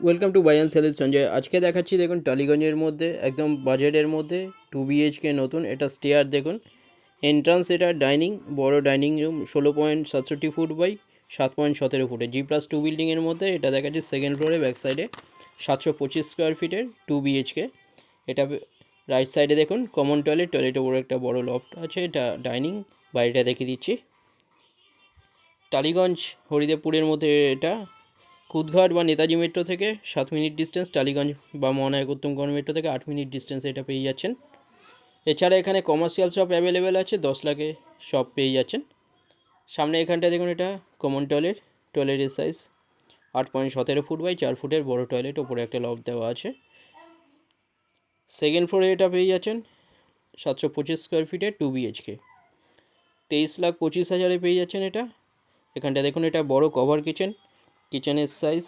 Welcome to buy and sell Sanjay. আজকে দেখাচ্ছি দেখুন টালিগঞ্জের মধ্যে একদম বাজেটের মধ্যে 2 BHK নতুন। এটা স্টেয়ার দেখুন, এন্ট্রান্স, এটা ডাইনিং, বড় ডাইনিং রুম, 16.67 ফুট বাই 7.17 ফুটে, G+2 বিল্ডিংয়ের মধ্যে। এটা দেখাচ্ছি সেকেন্ড ফ্লোরে, ব্যাক সাইডে 725 স্কোয়ার ফিটের 2 BHK। এটা রাইট সাইডে দেখুন কমন টয়লেট, টয়লেটের উপরে একটা বড় লফট আছে। এটা ডাইনিং, বাড়িটা দেখিয়ে দিচ্ছি। টালিগঞ্জ হরিদেবপুরের মধ্যে এটা। কুদঘাট বা নেতাজি মেট্রো থেকে 7 মিনিট ডিস্টেন্স, টালিগঞ্জ বা মহানায়ক উত্তমগড় মেট্রো থেকে 8 মিনিট ডিস্টেন্সে এটা পেয়ে যাচ্ছেন। এছাড়া এখানে কমার্শিয়াল শপ অ্যাভেলেবেল আছে, 10 লাখে শপ পেয়ে যাচ্ছেন। সামনে এখানটা দেখুন, এটা কমন টয়লেট, টয়লেটের সাইজ 8.17 ফুট বাই 4 ফুটের বড় টয়লেট, ওপরে একটা লফট দেওয়া আছে। সেকেন্ড ফ্লোরে এটা পেয়ে যাচ্ছেন 725 স্কোয়ার ফিটের 2 BHK, 23,25,000 পেয়ে যাচ্ছেন এটা। এখানটা দেখুন, এটা বড় কভার কিচেন, কিচেনের সাইজ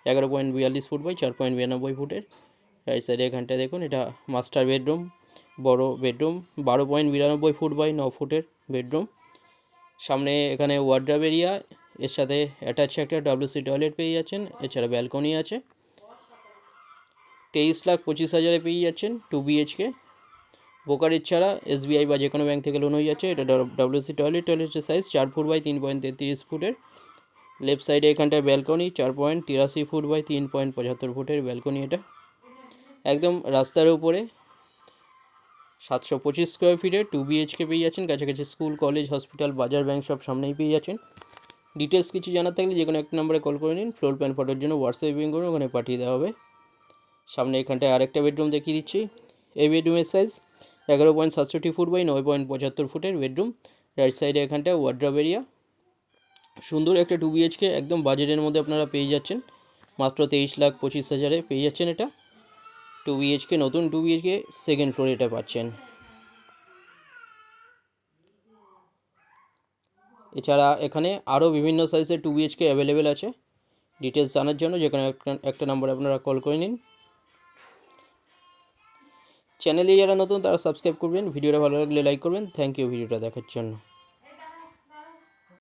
11.42 ফুট বাই 4.92 ফুটের। রাইট সাইডে এখানটা দেখুন, এটা মাস্টার বেডরুম, বড় বেডরুম, 12.92 ফুট বাই 9 ফুটের বেডরুম। সামনে এখানে ওয়ার্ড্রব এরিয়া, এর সাথে অ্যাটাচ একটা WC টয়লেট পেয়ে যাচ্ছেন। এছাড়া ব্যালকনি আছে। 23,25,000 পেয়ে যাচ্ছেন 2 BHK। ব্রোকারেজ ছাড়া SBI বা যে কোনো ব্যাঙ্ক থেকে লোন হয়ে যাচ্ছে। এটা WC টয়লেট, টয়লেটের সাইজ 4 ফুট বাই 3.33 ফুটের। লেফট সাইডে এখানটায় ব্যালকনি, 4.83 ফুট বাই 3.75 ফুটের ব্যালকনি। এটা একদম রাস্তার উপরে 725 স্কোয়ার ফিটের 2 BHK পেয়ে যাচ্ছেন। কাছাকাছি স্কুল, কলেজ, হসপিটাল, বাজার, ব্যাংক সব সামনেই পেয়ে যাচ্ছেন। ডিটেলস কিছু জানার থাকলে যে কোনো একটা নাম্বারে কল করে নিন। ফ্লোর প্ল্যান ফটোর জন্য হোয়াটসঅ্যাপ বুকিং করুন, ওখানে পাঠিয়ে দেওয়া হবে। সামনে এখানটায় আরেকটা বেডরুম দেখিয়ে দিচ্ছি। এই বেডরুমের সাইজ 11.67 ফুট বাই 9.75 ফুটের বেডরুম। রাইট সাইডে এখানটায় ওয়ার্ড্রব এরিয়া। সুন্দর একটা 2 BHK একদম বাজেটের মধ্যে আপনারা পেয়ে যাচ্ছেন, মাত্র 23,25,000 পেয়ে যাচ্ছেন এটা। 2 BHK নতুন 2 BHK সেকেন্ড ফ্লোরে এটা পাচ্ছেন। এছাড়া এখানে আরও বিভিন্ন সাইজের 2 BHK অ্যাভেলেবেল আছে। ডিটেলস জানার জন্য যে কোনো একটা নাম্বারে আপনারা কল করে নিন। চ্যানেলে যারা নতুন তারা সাবস্ক্রাইব করবেন, ভিডিওটা ভালো লাগলে লাইক করবেন। থ্যাংক ইউ ভিডিওটা দেখার জন্য।